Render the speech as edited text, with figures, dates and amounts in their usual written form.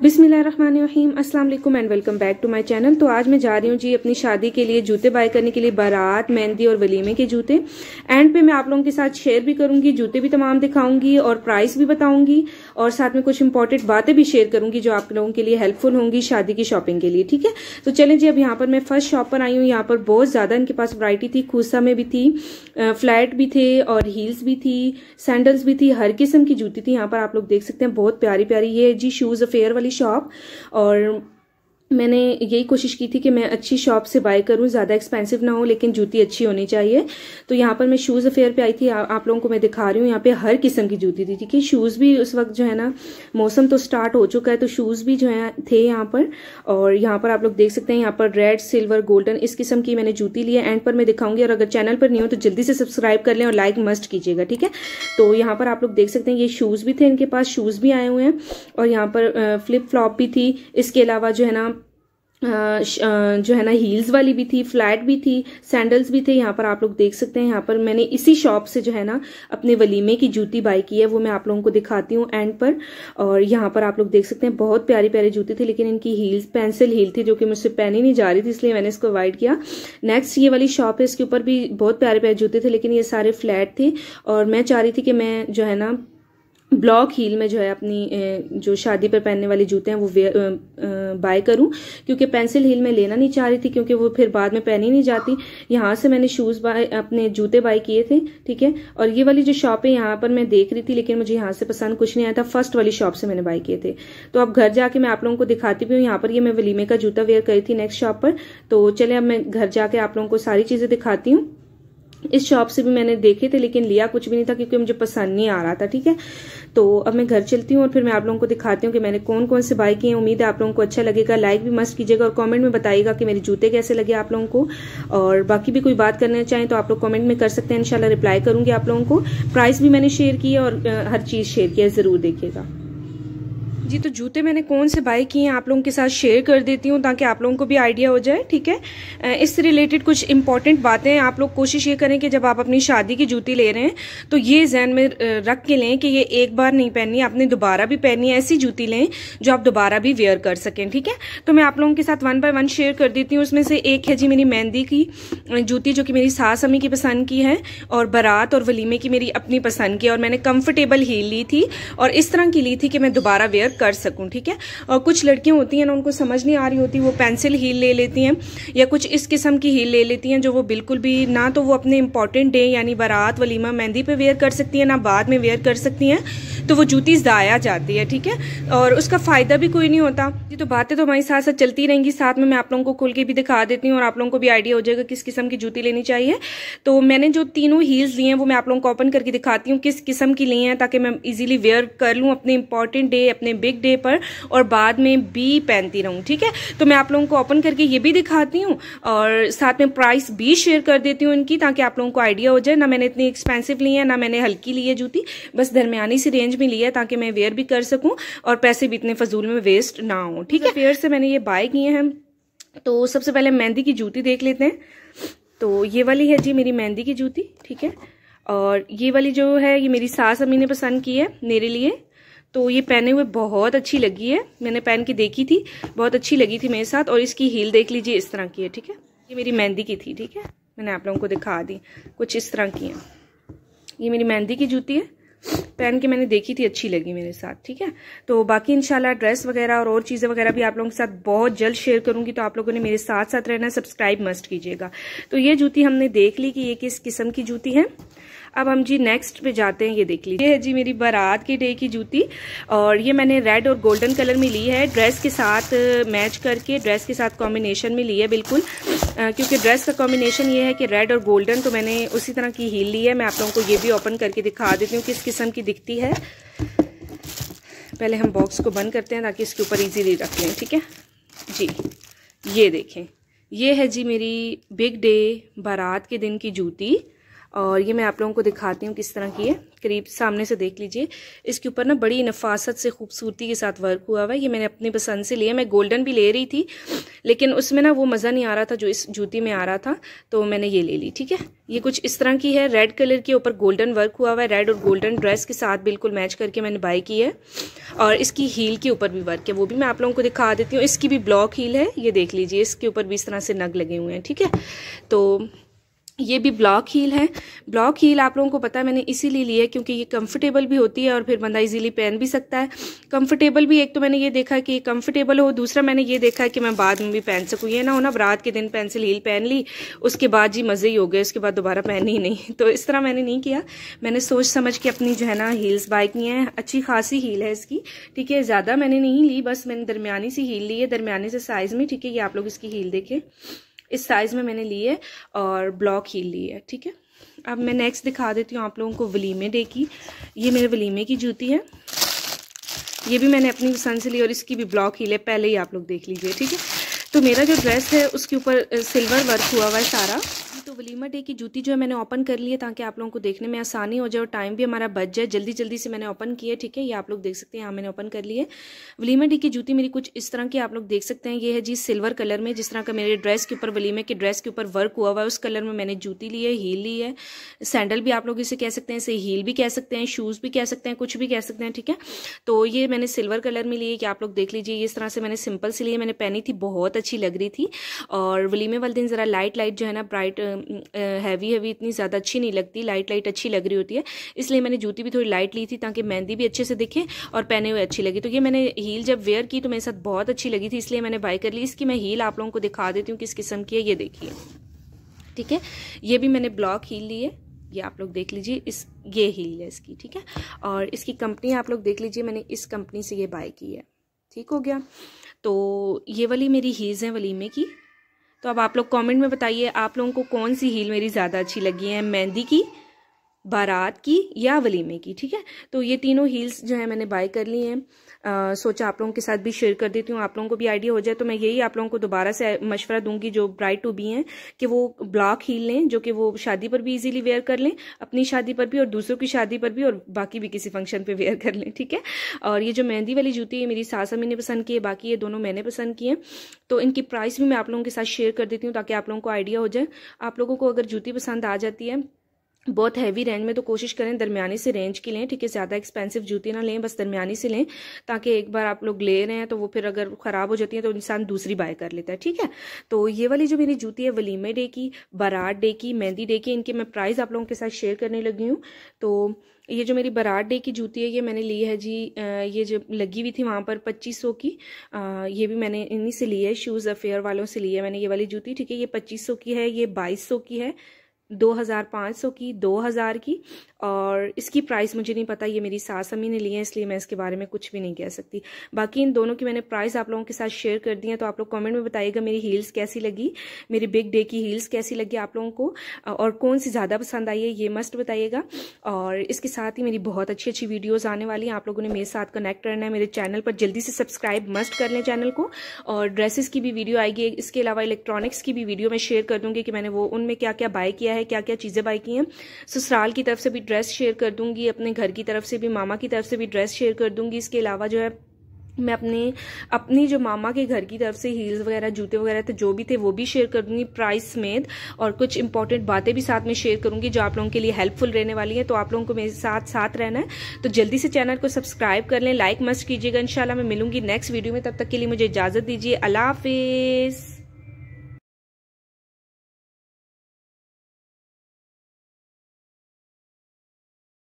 बिस्मिल्लाहिर्रहमानिर्रहीम, अस्सलाम वालेकुम and welcome back to my channel. तो आज मैं जा रही हूँ जी अपनी शादी के लिए जूते बाय करने के लिए, बारात, मेहंदी और वलीमे के जूते। एंड पे मैं आप लोगों के साथ शेयर भी करूंगी, जूते भी तमाम दिखाऊंगी और प्राइस भी बताऊंगी और साथ में कुछ इंपॉर्टेंट बातें भी शेयर करूंगी जो आप लोगों के लिए हेल्पफुल होंगी शादी की शॉपिंग के लिए। ठीक है, तो चलें जी। अब यहाँ पर मैं फर्स्ट शॉप पर आई हूँ। यहाँ पर बहुत ज्यादा इनके पास वैरायटी थी, खूसा में भी थी, फ्लैट भी थे और हील्स भी थी, सैंडल्स भी थी, हर किस्म की जूती थी। यहाँ पर आप लोग देख सकते हैं, बहुत प्यारी प्यारी। ये जी शूज अफेयर वाली शॉप, और मैंने यही कोशिश की थी कि मैं अच्छी शॉप से बाय करूं, ज्यादा एक्सपेंसिव ना हो लेकिन जूती अच्छी होनी चाहिए। तो यहाँ पर मैं शूज अफेयर पे आई थी, आप लोगों को मैं दिखा रही हूँ। यहाँ पे हर किस्म की जूती थी। ठीक है, शूज भी उस वक्त जो है ना, मौसम तो स्टार्ट हो चुका है तो शूज भी जो है थे यहाँ पर। और यहाँ पर आप लोग देख सकते हैं, यहाँ पर रेड, सिल्वर, गोल्डन इस किस्म की मैंने जूती ली है। एंड पर मैं दिखाऊंगी, और अगर चैनल पर नहीं हो तो जल्दी से सब्सक्राइब कर लें और लाइक मस्ट कीजिएगा। ठीक है, तो यहाँ पर आप लोग देख सकते हैं, ये शूज भी थे इनके पास, शूज भी आए हुए हैं और यहाँ पर फ्लिप फ्लॉप भी थी। इसके अलावा जो है ना हील्स वाली भी थी, फ्लैट भी थी, सैंडल्स भी थे। यहाँ पर आप लोग देख सकते हैं, यहाँ पर मैंने इसी शॉप से जो है ना अपने वलीमे की जूती बाय की है, वो मैं आप लोगों को दिखाती हूँ एंड पर। और यहाँ पर आप लोग देख सकते हैं, बहुत प्यारी प्यारी जूती थी, लेकिन इनकी हील्स पेंसिल हील थी जो कि मुझसे पहनी नहीं जा रही थी, इसलिए मैंने इसको अवॉइड किया। नेक्स्ट ये वाली शॉप है, इसके ऊपर भी बहुत प्यारे प्यारे जूते थे, लेकिन ये सारे फ्लैट थे और मैं चाह रही थी कि मैं जो है ना ब्लॉक हील में जो है अपनी जो शादी पर पहनने वाले जूते हैं वो बाय करूं, क्योंकि पेंसिल हील में लेना नहीं चाह रही थी क्योंकि वो फिर बाद में पहनी नहीं जाती। यहाँ से मैंने शूज अपने जूते बाय किए थे। ठीक है, और ये वाली जो शॉप है यहाँ पर मैं देख रही थी, लेकिन मुझे यहाँ से पसंद कुछ नहीं आया था। फर्स्ट वाली शॉप से मैंने बाय किए थे। तो अब घर जाके मैं आप लोगों को दिखाती भी हूँ। यहाँ पर ये मैं वलीमे का जूता वेयर करी थी नेक्स्ट शॉप पर। तो चले अब मैं घर जाके आप लोगों को सारी चीजें दिखाती हूँ। इस शॉप से भी मैंने देखे थे लेकिन लिया कुछ भी नहीं था क्योंकि मुझे पसंद नहीं आ रहा था। ठीक है, तो अब मैं घर चलती हूँ और फिर मैं आप लोगों को दिखाती हूँ कि मैंने कौन कौन से बाय किए हैं। उम्मीद है आप लोगों को अच्छा लगेगा। लाइक भी मस्त कीजिएगा और कमेंट में बताइएगा कि मेरे जूते कैसे लगे आप लोगों को। और बाकी भी कोई बात करना चाहें तो आप लोग कमेंट में कर सकते हैं, इंशाल्लाह रिप्लाई करूंगी आप लोगों को। प्राइस भी मैंने शेयर की है और हर चीज शेयर की है, जरूर देखिएगा जी। तो जूते मैंने कौन से बाय किए हैं आप लोगों के साथ शेयर कर देती हूँ ताकि आप लोगों को भी आइडिया हो जाए। ठीक है, इससे रिलेटेड कुछ इंपॉर्टेंट बातें आप लोग कोशिश ये करें कि जब आप अपनी शादी की जूती ले रहे हैं तो ये जहन में रख के लें कि ये एक बार नहीं पहननी, आपने दोबारा भी पहननी है। ऐसी जूती लें जो आप दोबारा भी वेयर कर सकें। ठीक है, तो मैं आप लोगों के साथ वन बाय वन शेयर कर देती हूँ। उसमें से एक है जी मेरी मेहंदी की जूती, जो कि मेरी सास अम्मी की पसंद की है, और बारात और वलीमे की मेरी अपनी पसंद की, और मैंने कंफर्टेबल हील ली थी और इस तरह की ली थी कि मैं दोबारा वेयर कर सकूं। ठीक है, और कुछ लड़कियां होती हैं ना, उनको समझ नहीं आ रही होती, वो पेंसिल हील ले लेती हैं या कुछ इस किस्म की हील ले लेती हैं जो वो बिल्कुल भी ना तो वो अपने इंपॉर्टेंट डे यानी बारात, वलीमा, मेहंदी पे वेयर कर सकती है, ना बाद में वेयर कर सकती हैं। तो वो जूती ज़ाया जाती है। ठीक है, और उसका फायदा भी कोई नहीं होता। ये तो बातें तो हमारे साथ साथ चलती रहेंगी, साथ में मैं आप लोगों को खोल के भी दिखा देती हूँ और आप लोगों को भी आइडिया हो जाएगा किस किस्म की जूती लेनी चाहिए। तो मैंने जो तीनों हील्स ली हैं वो मैं आप लोगों को ओपन करके दिखाती हूँ किस किस्म की ली हैं, ताकि मैं इजीली वेयर कर लूँ अपने इंपॉर्टेंट डे, अपने बिग डे पर, और बाद में भी पहनती रहूं। ठीक है, तो मैं आप लोगों को ओपन करके ये भी दिखाती हूँ और साथ में प्राइस भी शेयर कर देती हूँ इनकी, ताकि आप लोगों को आइडिया हो जाए। ना मैंने इतनी एक्सपेंसिव ली है, ना मैंने हल्की ली है जूती, बस दरमियानी सी रेंज में ली है ताकि मैं वेयर भी कर सकूं और पैसे भी इतने फजूल में वेस्ट ना हो। ठीक है, फेयर से मैंने ये बाय किए हैं। तो सबसे पहले मेहंदी की जूती देख लेते हैं। तो ये वाली है जी मेरी मेहंदी की जूती। ठीक है, और ये वाली जो है ये मेरी सास अम्मी ने पसंद की है मेरे लिए। तो ये पहने हुए बहुत अच्छी लगी है, मैंने पहन के देखी थी, बहुत अच्छी लगी थी मेरे साथ। और इसकी हील देख लीजिए, इस तरह की है। ठीक है, ये मेरी मेहंदी की थी। ठीक है, मैंने आप लोगों को दिखा दी, कुछ इस तरह की है। ये मेरी मेहंदी की जूती है, पहन के मैंने देखी थी, अच्छी लगी मेरे साथ। ठीक है, तो बाकी इंशाल्लाह ड्रेस वगैरह और चीजें वगैरह भी आप लोगों के साथ बहुत जल्द शेयर करूंगी, तो आप लोगों ने मेरे साथ साथ रहना, सब्सक्राइब मस्ट कीजिएगा। तो ये जूती हमने देख ली कि ये किस किस्म की जूती है। अब हम जी नेक्स्ट पे जाते हैं। ये देख लीजिए, ये है जी मेरी बारात के डे की जूती, और ये मैंने रेड और गोल्डन कलर में ली है, ड्रेस के साथ मैच करके, ड्रेस के साथ कॉम्बिनेशन में ली है बिल्कुल, क्योंकि ड्रेस का कॉम्बिनेशन ये है कि रेड और गोल्डन, तो मैंने उसी तरह की हील ली है। मैं आप लोगों को ये भी ओपन करके दिखा देती हूँ किस किस्म की दिखती है। पहले हम बॉक्स को बंद करते हैं ताकि इसके ऊपर इजीली रख लें। ठीक है जी, ये देखें, ये है जी मेरी बिग डे बारात के दिन की जूती, और ये मैं आप लोगों को दिखाती हूँ किस तरह की है, करीब सामने से देख लीजिए। इसके ऊपर ना बड़ी नफासत से खूबसूरती के साथ वर्क हुआ हुआ है। ये मैंने अपनी पसंद से लिया। मैं गोल्डन भी ले रही थी लेकिन उसमें ना वो मज़ा नहीं आ रहा था जो इस जूती में आ रहा था, तो मैंने ये ले ली। ठीक है, ये कुछ इस तरह की है, रेड कलर के ऊपर गोल्डन वर्क हुआ हुआ है। रेड और गोल्डन ड्रेस के साथ बिल्कुल मैच करके मैंने बाय की है। और इसकी हील के ऊपर भी वर्क है, वो भी मैं आप लोगों को दिखा देती हूँ। इसकी भी ब्लॉक हील है, ये देख लीजिए, इसके ऊपर भी इस तरह से नग लगे हुए हैं। ठीक है, तो ये भी ब्लॉक हील है। ब्लॉक हील आप लोगों को पता है मैंने इसीलिए ली है क्योंकि ये कंफर्टेबल भी होती है और फिर बंदा इजीली पहन भी सकता है। कंफर्टेबल भी, एक तो मैंने ये देखा कि कंफर्टेबल हो, दूसरा मैंने ये देखा कि मैं बाद में भी पहन सकूँ। ये ना हो ना रात के दिन पेंसिल हील पहन ली, उसके बाद जी मज़े ही हो गए, उसके बाद दोबारा पहनी ही नहीं। तो इस तरह मैंने नहीं किया, मैंने सोच समझ के अपनी जो है ना हील्स बाय की हैं। अच्छी खासी हील है इसकी। ठीक है, ज़्यादा मैंने नहीं ली, बस मैंने दरमियानी सी हील ली है, दरमियानी से साइज़ में। ठीक है, ये आप लोग इसकी हील देखें, इस साइज़ में मैंने ली है और ब्लॉक हील ली है। ठीक है, अब मैं नेक्स्ट दिखा देती हूँ आप लोगों को वलीमे डे की। ये मेरे वलीमे की जूती है, ये भी मैंने अपनी पसंद से ली और इसकी भी ब्लॉक हील है, पहले ही आप लोग देख लीजिए। ठीक है, तो मेरा जो ड्रेस है उसके ऊपर सिल्वर वर्क हुआ हुआ है सारा। तो वलीमा डे की जूती जो है मैंने ओपन कर ली है ताकि आप लोगों को देखने में आसानी हो जाए और टाइम भी हमारा बच जाए। जल्दी जल्दी से मैंने ओपन की है। ठीक है, ये आप लोग देख सकते हैं, यहाँ मैंने ओपन कर ली है। वलीमा डे की जूती मेरी कुछ इस तरह की आप लोग देख सकते हैं। ये है जी सिल्वर कलर में, जिस तरह का मेरे ड्रेस के ऊपर, वलीमे के ड्रेस के ऊपर वर्क हुआ हुआ है, उस कलर में मैंने जूती ली है, हील ली है। सैंडल भी आप लोग इसे कह सकते हैं, इसे हील भी कह सकते हैं, शूज़ भी कह सकते हैं, कुछ भी कह सकते हैं। ठीक है, तो ये मैंने सिल्वर कलर में ली है कि आप लोग देख लीजिए। इस तरह से मैंने सिंपल से ली, मैंने पहनी थी, बहुत अच्छी लग रही थी। और वलीमे वाले दिन ज़रा लाइट लाइट जो है ना, ब्राइट हैवी इतनी ज़्यादा अच्छी नहीं लगती, लाइट लाइट अच्छी लग रही होती है, इसलिए मैंने जूती भी थोड़ी लाइट ली थी ताकि मेहंदी भी अच्छे से दिखे और पहने हुए अच्छी लगी। तो ये मैंने हील जब वेयर की तो मेरे साथ बहुत अच्छी लगी थी, इसलिए मैंने बाय कर ली। इसकी मैं हील आप लोगों को दिखा देती हूँ किस किस्म की है, ये देखिए। ठीक है, ये भी मैंने ब्लॉक हील ली है, ये आप लोग देख लीजिए, ये हील है इसकी। ठीक है, और इसकी कंपनी आप लोग देख लीजिए, मैंने इस कंपनी से ये बाय की है। ठीक हो गया, तो ये वाली मेरी हील्स हैं वलीमे की। तो अब आप लोग कमेंट में बताइए आप लोगों को कौन सी हील मेरी ज़्यादा अच्छी लगी है, मेहंदी की, बारात की या वलीमे की। ठीक है, तो ये तीनों हील्स जो है मैंने बाय कर ली हैं। सोचा आप लोगों के साथ भी शेयर कर देती हूँ, आप लोगों को भी आइडिया हो जाए। तो मैं यही आप लोगों को दोबारा से मशवरा दूंगी जो ब्राइड टू बी हैं कि वो ब्लॉक हील लें, जो कि वो शादी पर भी इजीली वेयर कर लें, अपनी शादी पर भी और दूसरों की शादी पर भी, और बाकी भी किसी फंक्शन पे वेयर कर लें। ठीक है, और ये जो मेहंदी वाली जूती है मेरी सास अम्मी ने पसंद की है, बाकी ये दोनों मैंने पसंद की है। तो इनकी प्राइस भी मैं आप लोगों के साथ शेयर कर देती हूँ ताकि आप लोगों को आइडिया हो जाए। आप लोगों को अगर जूती पसंद आ जाती है बहुत हैवी रेंज में तो कोशिश करें दरमियानी से रेंज की लें। ठीक है, ज़्यादा एक्सपेंसिव जूती ना लें, बस दरमियानी से लें ताकि एक बार आप लोग ले रहे हैं तो वो फिर अगर ख़राब हो जाती है तो इंसान दूसरी बाय कर लेता है। ठीक है, तो ये वाली जो मेरी जूती है वलीमे डे की, बारात डे की, मेहंदी डे की, इनके मैं प्राइस आप लोगों के साथ शेयर करने लगी हूँ। तो ये जो मेरी बारात डे की जूती है ये मैंने ली है जी, ये जो लगी हुई थी वहाँ पर 2500 की, ये भी मैंने इन्हीं से ली है, शूज़ अफेयर वालों से ली है मैंने ये वाली जूती। ठीक है, ये 2500 की है, ये 2200 की है, 2500 की, 2000 की, और इसकी प्राइस मुझे नहीं पता, ये मेरी सास अम्मी ने ली है इसलिए मैं इसके बारे में कुछ भी नहीं कह सकती। बाकी इन दोनों की मैंने प्राइस आप लोगों के साथ शेयर कर दी है। तो आप लोग कमेंट में बताइएगा मेरी हील्स कैसी लगी, मेरी बिग डे की हील्स कैसी लगी आप लोगों को, और कौन सी ज़्यादा पसंद आई है ये मस्ट बताइएगा। और इसके साथ ही मेरी बहुत अच्छी अच्छी वीडियोज़ आने वाली हैं, आप लोगों ने मेरे साथ कनेक्ट करना है। मेरे चैनल पर जल्दी से सब्सक्राइब मस्ट कर लें चैनल को, और ड्रेसेस की भी वीडियो आएगी, इसके अलावा इलेक्ट्रॉनिक्स की भी वीडियो मैं शेयर कर दूँगी कि मैंने वो उनमें क्या क्या बाय किया है, क्या क्या चीज़ें बाय की हैं। ससुराल की तरफ से भी ड्रेस शेयर कर दूंगी, अपने घर की तरफ से भी, मामा की तरफ से भी ड्रेस शेयर कर दूंगी। इसके अलावा जो है मैं अपनी जो मामा के घर की तरफ से हील्स वगैरह, जूते वगैरह थे जो भी थे वो भी शेयर कर दूंगी प्राइस समेत, और कुछ इंपॉर्टेंट बातें भी साथ में शेयर करूंगी जो आप लोगों के लिए हेल्पफुल रहने वाली हैं। तो आप लोगों को मेरे साथ रहना है, तो जल्दी से चैनल को सब्सक्राइब कर लें, लाइक मस्ट कीजिएगा। इंशाल्लाह मैं मिलूंगी नेक्स्ट वीडियो में, तब तक के लिए मुझे इजाजत दीजिए। अल्लाह हाफिज।